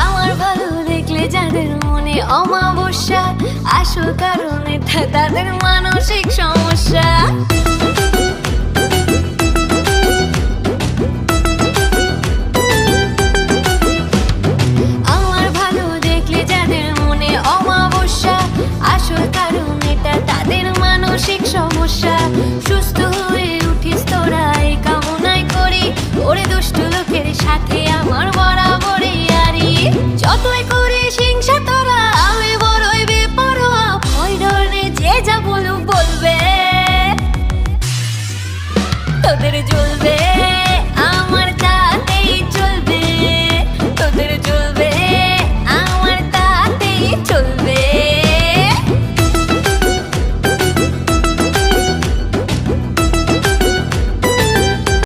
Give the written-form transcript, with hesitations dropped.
আমার ভালো দেখলে যাদের মনে অমাবস্যা, আসল কারণ এটা তাদের মানসিক সমস্যা। আমার ভালো দেখলে যাদের মনে অমাবস্যা, আসল কারণ এটা তাদের মানসিক সমস্যা। সুস্থ হয়ে উঠিস তোরা এই কামনাই করি, ওরে দুষ্ট লোকের সাথে আমার বরাবরই আরি। যতই